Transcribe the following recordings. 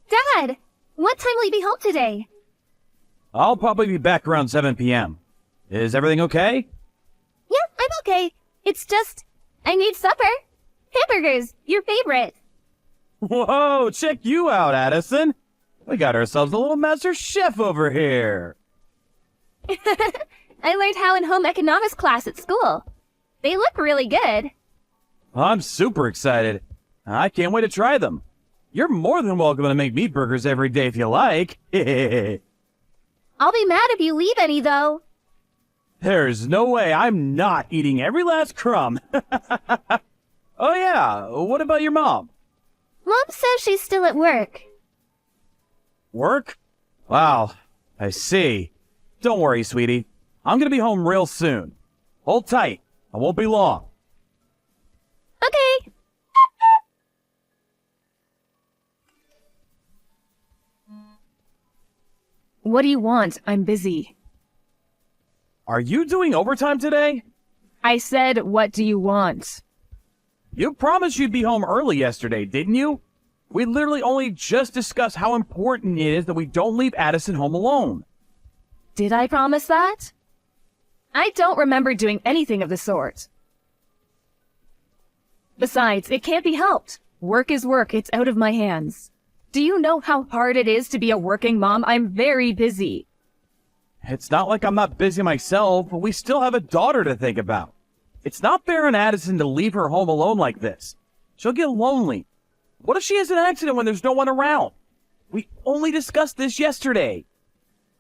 Dad, what time will you be home today? I'll probably be back around 7 p.m. Is everything okay? Yeah, I'm okay. It's just, I need supper. Hamburgers, your favorite. Whoa, check you out, Addison. We got ourselves a little master chef over here. I learned how in home economics class at school. They look really good. I'm super excited. I can't wait to try them. You're more than welcome to make meat burgers every day if you like. I'll be mad if you leave any, though. There's no way I'm not eating every last crumb. Oh yeah, what about your mom? Mom says she's still at work. Work? Wow, I see. Don't worry, sweetie. I'm gonna be home real soon. Hold tight. I won't be long. Okay. What do you want? I'm busy. Are you doing overtime today? I said, what do you want? You promised you'd be home early yesterday, didn't you? We literally only just discussed how important it is that we don't leave Addison home alone. Did I promise that? I don't remember doing anything of the sort. Besides, it can't be helped. Work is work. It's out of my hands. Do you know how hard it is to be a working mom? I'm very busy. It's not like I'm not busy myself, but we still have a daughter to think about. It's not fair on Addison to leave her home alone like this. She'll get lonely. What if she has an accident when there's no one around? We only discussed this yesterday.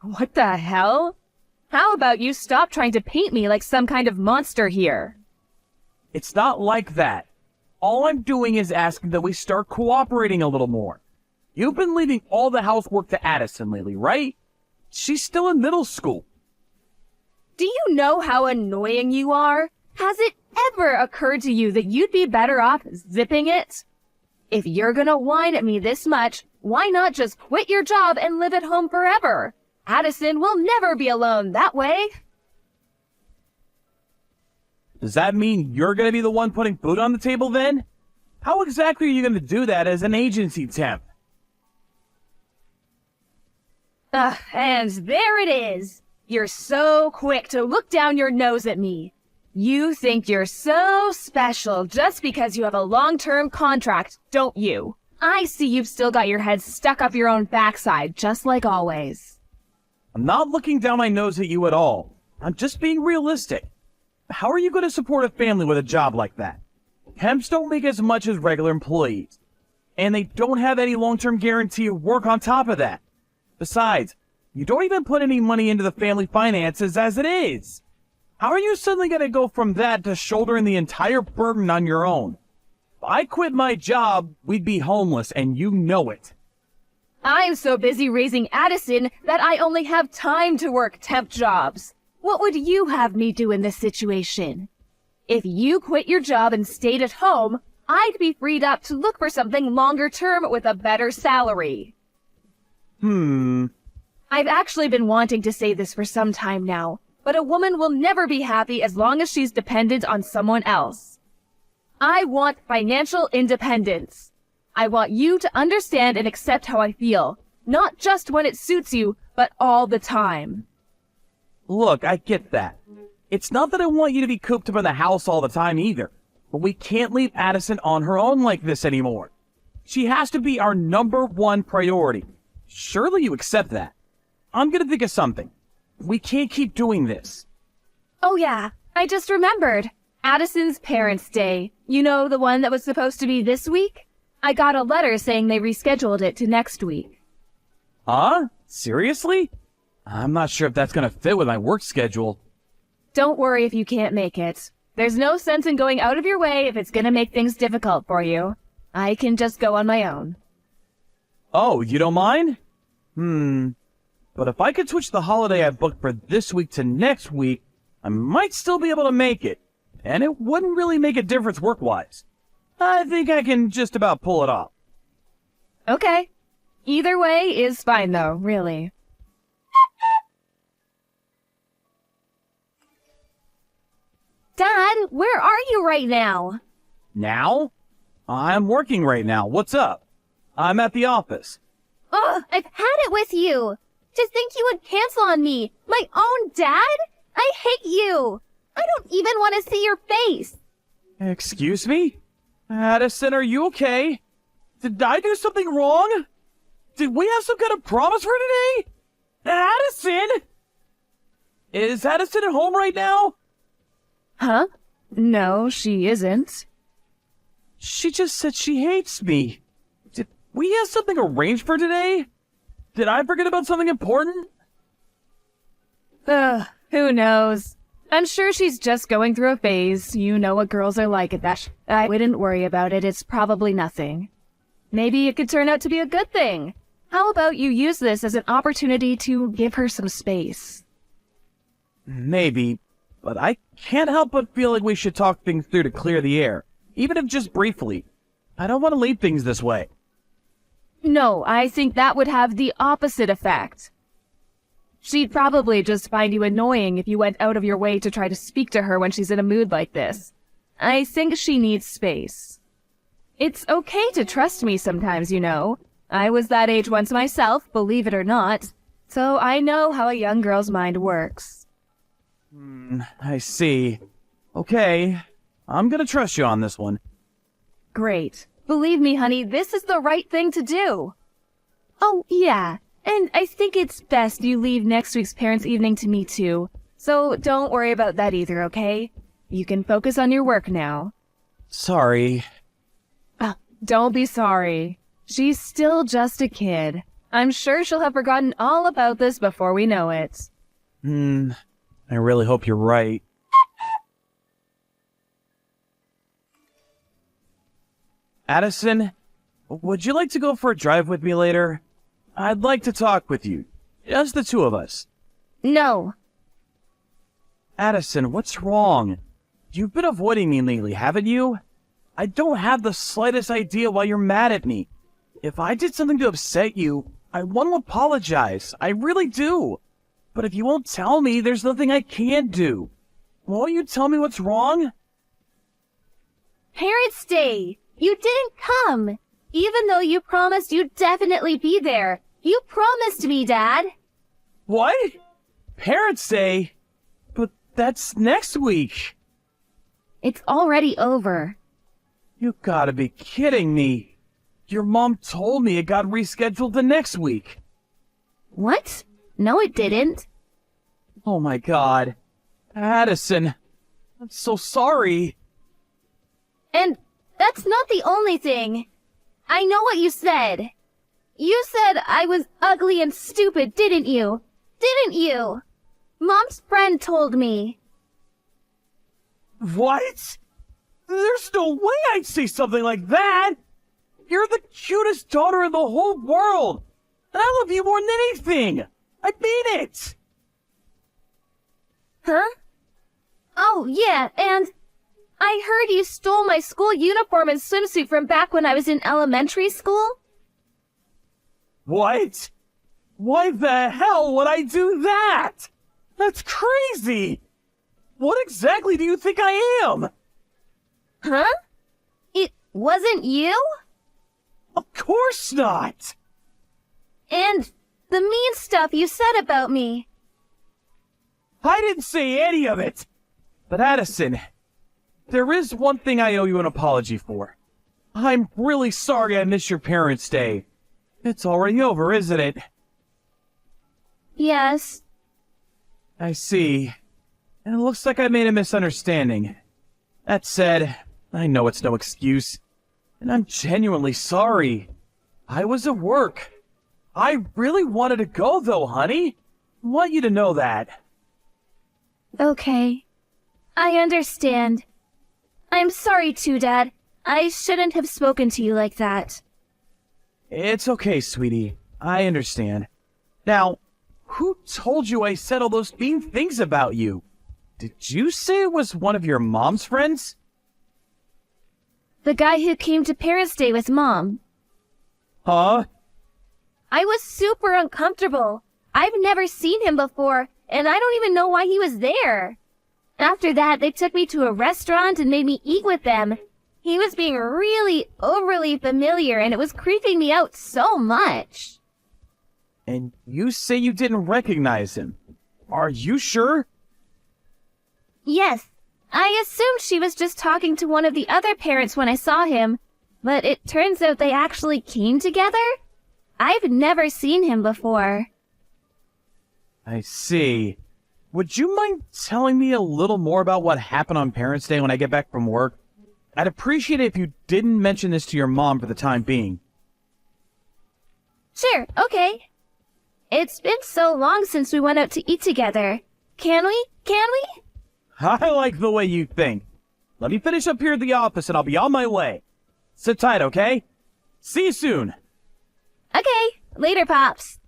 What the hell? How about you stop trying to paint me like some kind of monster here? It's not like that. All I'm doing is asking that we start cooperating a little more. You've been leaving all the housework to Addison lately, right? She's still in middle school. Do you know how annoying you are? Has it ever occurred to you that you'd be better off zipping it? If you're gonna whine at me this much, why not just quit your job and live at home forever? Addison will never be alone that way. Does that mean you're going to be the one putting food on the table then? How exactly are you going to do that as an agency temp? And there it is. You're so quick to look down your nose at me. You think you're so special just because you have a long-term contract, don't you? I see you've still got your head stuck up your own backside, just like always. I'm not looking down my nose at you at all. I'm just being realistic. How are you going to support a family with a job like that? Temps don't make as much as regular employees. And they don't have any long-term guarantee of work on top of that. Besides, you don't even put any money into the family finances as it is. How are you suddenly going to go from that to shouldering the entire burden on your own? If I quit my job, we'd be homeless, and you know it. I'm so busy raising Addison that I only have time to work temp jobs. What would you have me do in this situation? If you quit your job and stayed at home, I'd be freed up to look for something longer term with a better salary. I've actually been wanting to say this for some time now, but a woman will never be happy as long as she's dependent on someone else. I want financial independence. I want you to understand and accept how I feel, not just when it suits you, but all the time. Look, I get that. It's not that I want you to be cooped up in the house all the time either, but we can't leave Addison on her own like this anymore. She has to be our #1 priority. Surely you accept that. I'm gonna think of something. We can't keep doing this. Oh yeah, I just remembered. Addison's Parents' Day. You know, the one that was supposed to be this week? I got a letter saying they rescheduled it to next week. Huh? Seriously? I'm not sure if that's gonna fit with my work schedule. Don't worry if you can't make it. There's no sense in going out of your way if it's gonna make things difficult for you. I can just go on my own. Oh, you don't mind? But if I could switch the holiday I booked for this week to next week, I might still be able to make it. And it wouldn't really make a difference work-wise. I think I can just about pull it off. Okay. Either way is fine though, really. Dad, where are you right now? Now? I'm working right now. What's up? I'm at the office. Ugh, I've had it with you. To think you would cancel on me, my own dad? I hate you. I don't even want to see your face. Excuse me? Addison, are you okay? Did I do something wrong? Did we have some kind of promise for today? Addison? Is Addison at home right now? Huh? No, she isn't. She just said she hates me. Did we have something arranged for today? Did I forget about something important? Who knows? I'm sure she's just going through a phase. You know what girls are like at that. I wouldn't worry about it. It's probably nothing. Maybe it could turn out to be a good thing. How about you use this as an opportunity to give her some space? Maybe, but I can't help but feel like we should talk things through to clear the air, even if just briefly. I don't want to leave things this way. No, I think that would have the opposite effect. She'd probably just find you annoying if you went out of your way to try to speak to her when she's in a mood like this. I think she needs space. It's okay to trust me sometimes, you know. I was that age once myself, believe it or not, so I know how a young girl's mind works. I see. Okay, I'm gonna trust you on this one. Great. Believe me, honey, this is the right thing to do. Oh, yeah. And I think it's best you leave next week's parents' evening to me, too. So don't worry about that either, okay? You can focus on your work now. Sorry. Don't be sorry. She's still just a kid. I'm sure she'll have forgotten all about this before we know it. I really hope you're right. Addison, would you like to go for a drive with me later? I'd like to talk with you. Just the two of us. No. Addison, what's wrong? You've been avoiding me lately, haven't you? I don't have the slightest idea why you're mad at me. If I did something to upset you, I want to apologize. I really do. But if you won't tell me, there's nothing I can do. Won't you tell me what's wrong? Parents' Day. You didn't come. Even though you promised you'd definitely be there. You promised me, Dad. What? Parents' Day? But that's next week. It's already over. You gotta be kidding me. Your mom told me it got rescheduled the next week. What? No, it didn't. Oh my god. Addison, I'm so sorry. And that's not the only thing. I know what you said. You said I was ugly and stupid, didn't you? Didn't you? Mom's friend told me. What? There's no way I'd say something like that! You're the cutest daughter in the whole world! And I love you more than anything! I mean it! Huh? Oh, yeah, and I heard you stole my school uniform and swimsuit from back when I was in elementary school. What? Why the hell would I do that? That's crazy! What exactly do you think I am? Huh? It wasn't you? Of course not! And the mean stuff you said about me. I didn't say any of it! But Addison, there is one thing I owe you an apology for. I'm really sorry I missed your Parents' Day. It's already over, isn't it? Yes. I see. And it looks like I made a misunderstanding. That said, I know it's no excuse. And I'm genuinely sorry. I was at work. I really wanted to go, though, honey. I want you to know that. Okay. I understand. I'm sorry too, Dad. I shouldn't have spoken to you like that. It's okay, sweetie. I understand. Now, who told you I said all those mean things about you? Did you say it was one of your mom's friends? The guy who came to Parents' Day with Mom. Huh? I was super uncomfortable. I've never seen him before, and I don't even know why he was there. After that, they took me to a restaurant and made me eat with them. He was being really overly familiar, and it was creeping me out so much. And you say you didn't recognize him. Are you sure? Yes, I assumed she was just talking to one of the other parents when I saw him, but it turns out they actually came together? I've never seen him before. I see. Would you mind telling me a little more about what happened on Parents' Day when I get back from work? I'd appreciate it if you didn't mention this to your mom for the time being. Sure, okay. It's been so long since we went out to eat together. Can we? I like the way you think. Let me finish up here at the office and I'll be on my way. Sit tight, okay? See you soon. Okay, later, Pops.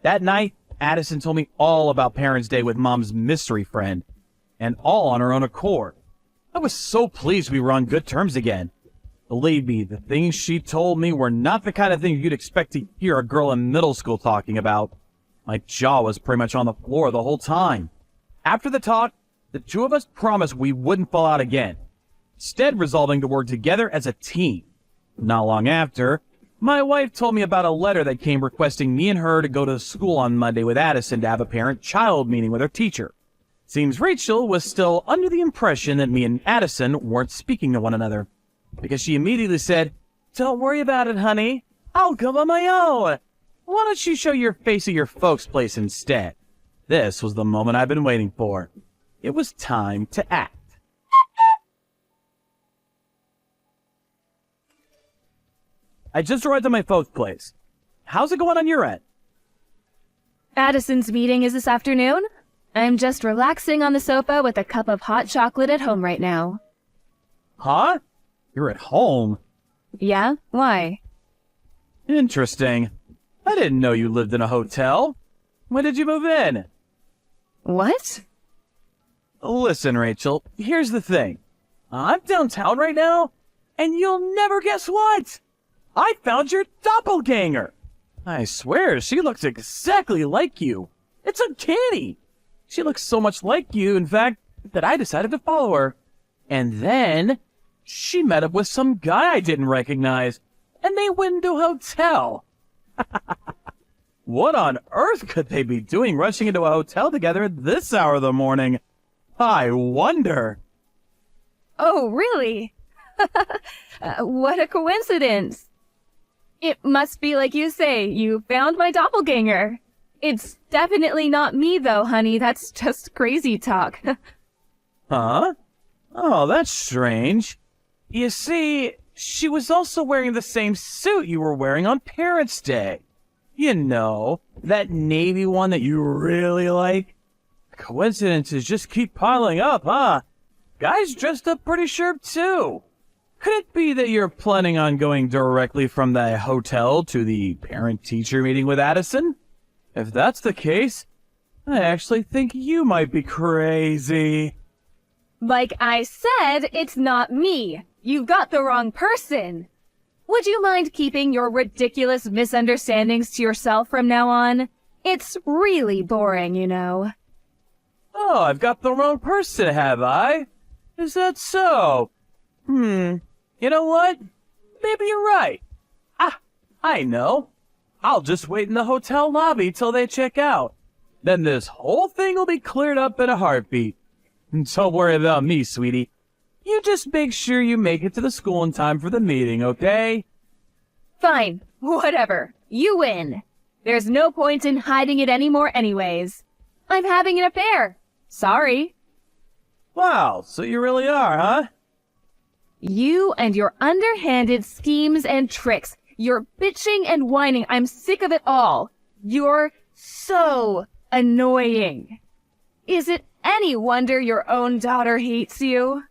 That night, Addison told me all about Parents' Day with Mom's mystery friend, and all on her own accord. I was so pleased we were on good terms again. Believe me, the things she told me were not the kind of things you'd expect to hear a girl in middle school talking about. My jaw was pretty much on the floor the whole time. After the talk, the two of us promised we wouldn't fall out again, instead resolving to work together as a team. Not long after, my wife told me about a letter that came requesting me and her to go to school on Monday with Addison to have a parent-child meeting with her teacher. Seems Rachel was still under the impression that me and Addison weren't speaking to one another, because she immediately said, "Don't worry about it, honey. I'll come on my own. Why don't you show your face at your folks' place instead?" This was the moment I've been waiting for. It was time to act. I just arrived at my folks' place. How's it going on your end? Addison's meeting is this afternoon. I'm just relaxing on the sofa with a cup of hot chocolate at home right now. Huh? You're at home? Yeah? Why? Interesting. I didn't know you lived in a hotel. When did you move in? What? Listen, Rachel, here's the thing. I'm downtown right now, and you'll never guess what? I found your doppelganger. I swear, she looks exactly like you. It's uncanny. She looks so much like you, in fact, that I decided to follow her. And then, she met up with some guy I didn't recognize, and they went into a hotel. What on earth could they be doing rushing into a hotel together at this hour of the morning? I wonder. Oh, really? What a coincidence. It must be like you say, you found my doppelganger. It's definitely not me, though, honey. That's just crazy talk. Huh? Oh, that's strange. You see, she was also wearing the same suit you were wearing on Parents' Day. You know, that navy one that you really like. Coincidences just keep piling up, huh? Guys dressed up pretty sharp, too. Could it be that you're planning on going directly from the hotel to the parent-teacher meeting with Addison? If that's the case, I actually think you might be crazy. Like I said, it's not me. You've got the wrong person. Would you mind keeping your ridiculous misunderstandings to yourself from now on? It's really boring, you know. Oh, I've got the wrong person, have I? Is that so? You know what? Maybe you're right. I know. I'll just wait in the hotel lobby till they check out. Then this whole thing will be cleared up in a heartbeat. Don't worry about me, sweetie. You just make sure you make it to the school in time for the meeting, okay? Fine. Whatever. You win. There's no point in hiding it anymore anyways. I'm having an affair. Sorry. Wow, so you really are, huh? You and your underhanded schemes and tricks. Your bitching and whining. I'm sick of it all. You're so annoying. Is it any wonder your own daughter hates you?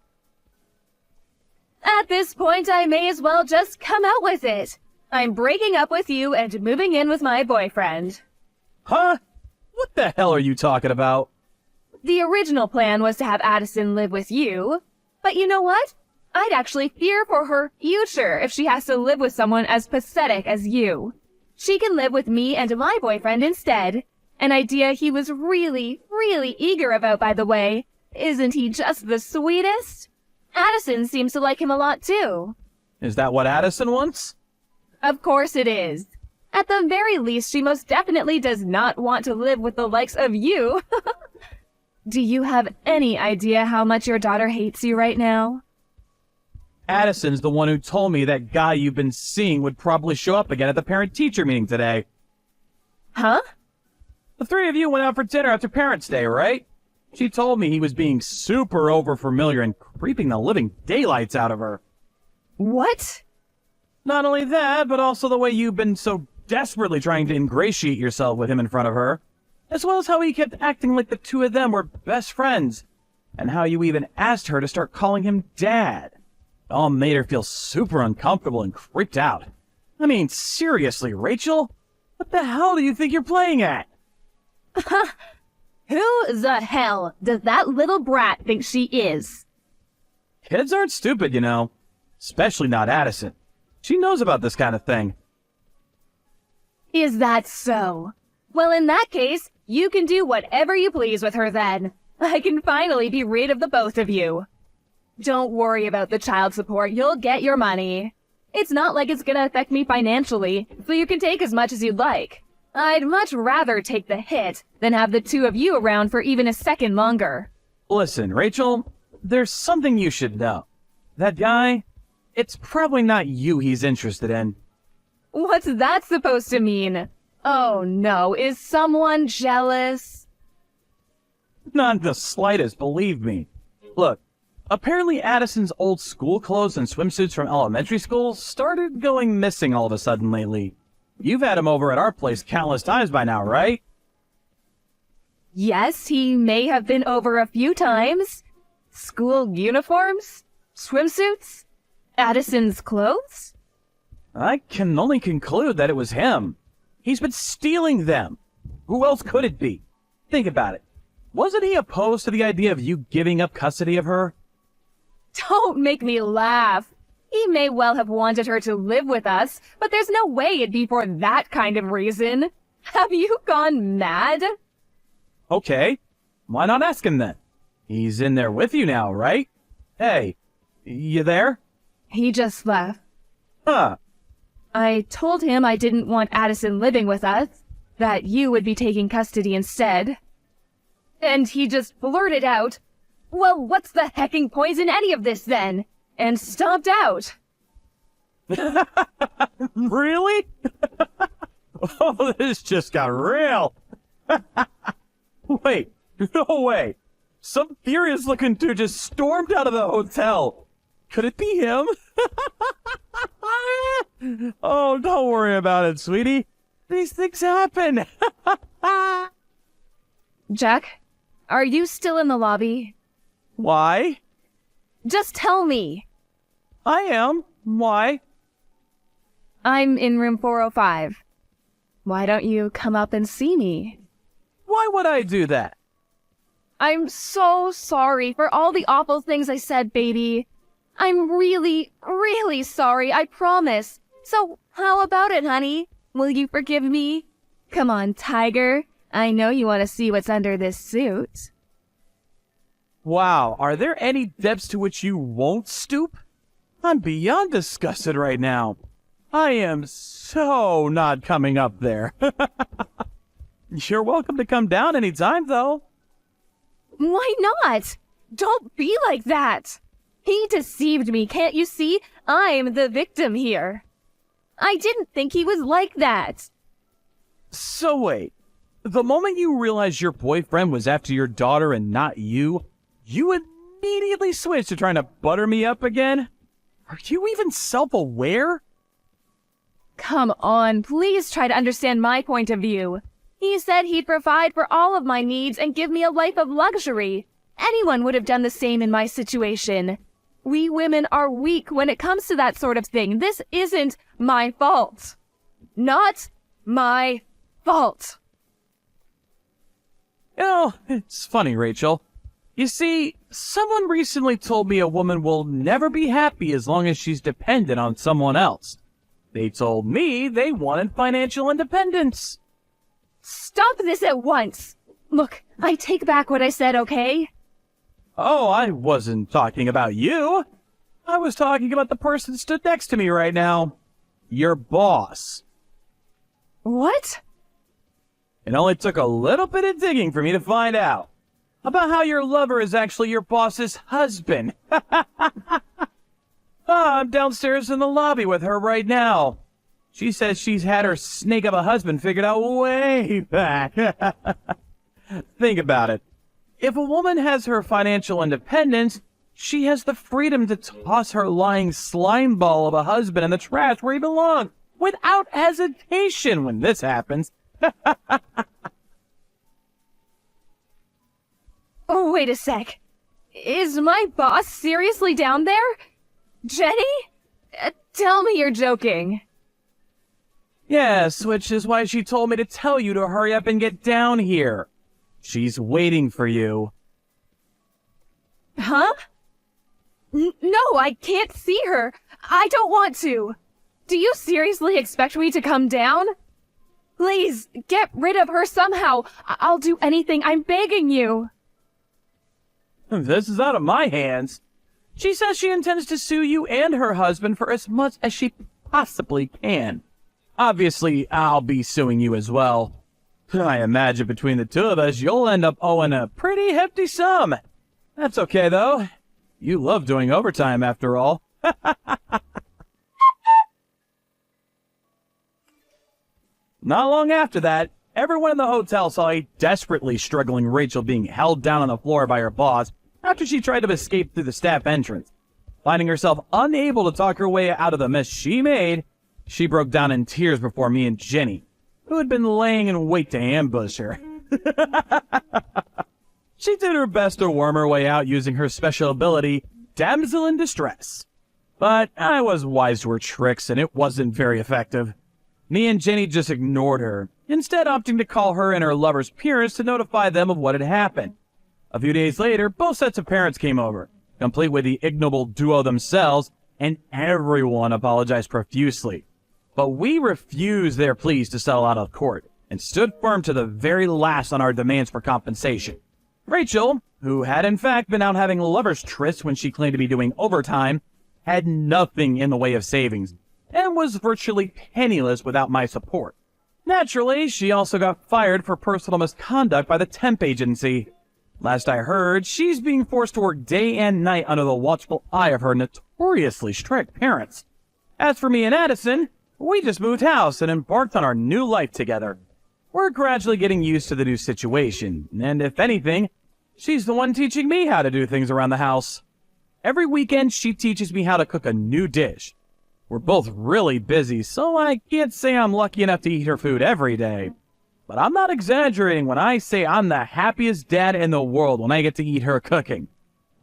At this point, I may as well just come out with it. I'm breaking up with you and moving in with my boyfriend. Huh? What the hell are you talking about? The original plan was to have Addison live with you, but you know what? I'd actually fear for her future if she has to live with someone as pathetic as you. She can live with me and my boyfriend instead. An idea he was really, really eager about, by the way. Isn't he just the sweetest? Addison seems to like him a lot too. Is that what Addison wants? Of course it is. At the very least, she most definitely does not want to live with the likes of you. Do you have any idea how much your daughter hates you right now? Addison's the one who told me that guy you've been seeing would probably show up again at the parent-teacher meeting today. Huh? The three of you went out for dinner after Parents' Day, right? She told me he was being super overfamiliar and creeping the living daylights out of her. What? Not only that, but also the way you've been so desperately trying to ingratiate yourself with him in front of her, as well as how he kept acting like the two of them were best friends, and how you even asked her to start calling him Dad. It all made her feel super uncomfortable and creeped out. I mean, seriously, Rachel? What the hell do you think you're playing at? Who the hell does that little brat think she is? Kids aren't stupid, you know. Especially not Addison. She knows about this kind of thing. Is that so? Well, in that case, you can do whatever you please with her then. I can finally be rid of the both of you. Don't worry about the child support, you'll get your money. It's not like it's gonna affect me financially, so you can take as much as you'd like. I'd much rather take the hit than have the two of you around for even a second longer. Listen, Rachel, there's something you should know. That guy, it's probably not you he's interested in. What's that supposed to mean? Oh no, is someone jealous? Not the slightest, believe me. Look, apparently Addison's old school clothes and swimsuits from elementary school started going missing all of a sudden lately. You've had him over at our place countless times by now, right? Yes, he may have been over a few times. School uniforms? Swimsuits? Addison's clothes? I can only conclude that it was him. He's been stealing them. Who else could it be? Think about it. Wasn't he opposed to the idea of you giving up custody of her? Don't make me laugh. He may well have wanted her to live with us, but there's no way it'd be for that kind of reason. Have you gone mad? Okay, why not ask him then? He's in there with you now, right? Hey, you there? He just left. Huh. I told him I didn't want Addison living with us, that you would be taking custody instead. And he just blurted out, "Well, what's the hecking point in any of this then?" And stomped out. Really? Oh, this just got real. Wait, no way. Some furious looking dude just stormed out of the hotel. Could it be him? Oh, don't worry about it, sweetie. These things happen. Jack, are you still in the lobby? Why? Just tell me. I am. Why? I'm in room 405. Why don't you come up and see me? Why would I do that? I'm so sorry for all the awful things I said, baby. I'm really, really sorry, I promise. So, how about it, honey? Will you forgive me? Come on, Tiger. I know you want to see what's under this suit. Wow, are there any depths to which you won't stoop? I'm beyond disgusted right now. I am so not coming up there. You're welcome to come down anytime, though. Why not? Don't be like that. He deceived me, can't you see? I'm the victim here. I didn't think he was like that. So wait, the moment you realized your boyfriend was after your daughter and not you, you immediately switched to trying to butter me up again? Are you even self-aware? Come on, please try to understand my point of view. He said he'd provide for all of my needs and give me a life of luxury. Anyone would have done the same in my situation. We women are weak when it comes to that sort of thing. This isn't my fault. Not my fault. You know, it's funny, Rachel. You see, someone recently told me a woman will never be happy as long as she's dependent on someone else. They told me they wanted financial independence. Stop this at once. Look, I take back what I said, okay? Oh, I wasn't talking about you. I was talking about the person stood next to me right now. Your boss. What? It only took a little bit of digging for me to find out about how your lover is actually your boss's husband. I'm downstairs in the lobby with her right now. She says she's had her snake of a husband figured out way back. Think about it. If a woman has her financial independence, she has the freedom to toss her lying slime ball of a husband in the trash where he belongs, without hesitation when this happens. Oh, wait a sec. Is my boss seriously down there? Jenny? Tell me you're joking. Yes, which is why she told me to tell you to hurry up and get down here. She's waiting for you. Huh? No, I can't see her. I don't want to. Do you seriously expect me to come down? Please, get rid of her somehow. I'll do anything. I'm begging you. This is out of my hands. She says she intends to sue you and her husband for as much as she possibly can. Obviously, I'll be suing you as well. I imagine between the two of us, you'll end up owing a pretty hefty sum. That's okay, though. You love doing overtime, after all. Not long after that, everyone in the hotel saw a desperately struggling Rachel being held down on the floor by her boss after she tried to escape through the staff entrance. Finding herself unable to talk her way out of the mess she made, she broke down in tears before me and Jenny, who had been laying in wait to ambush her. She did her best to worm her way out using her special ability, Damsel in Distress. But I was wise to her tricks and it wasn't very effective. Me and Jenny just ignored her, instead opting to call her and her lover's parents to notify them of what had happened. A few days later, both sets of parents came over, complete with the ignoble duo themselves, and everyone apologized profusely. But we refused their pleas to settle out of court, and stood firm to the very last on our demands for compensation. Rachel, who had in fact been out having lovers' trysts when she claimed to be doing overtime, had nothing in the way of savings, and was virtually penniless without my support. Naturally, she also got fired for personal misconduct by the temp agency. Last I heard, she's being forced to work day and night under the watchful eye of her notoriously strict parents. As for me and Addison, we just moved house and embarked on our new life together. We're gradually getting used to the new situation, and if anything, she's the one teaching me how to do things around the house. Every weekend, she teaches me how to cook a new dish. We're both really busy, so I can't say I'm lucky enough to eat her food every day. But I'm not exaggerating when I say I'm the happiest dad in the world when I get to eat her cooking.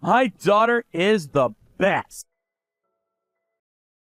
My daughter is the best.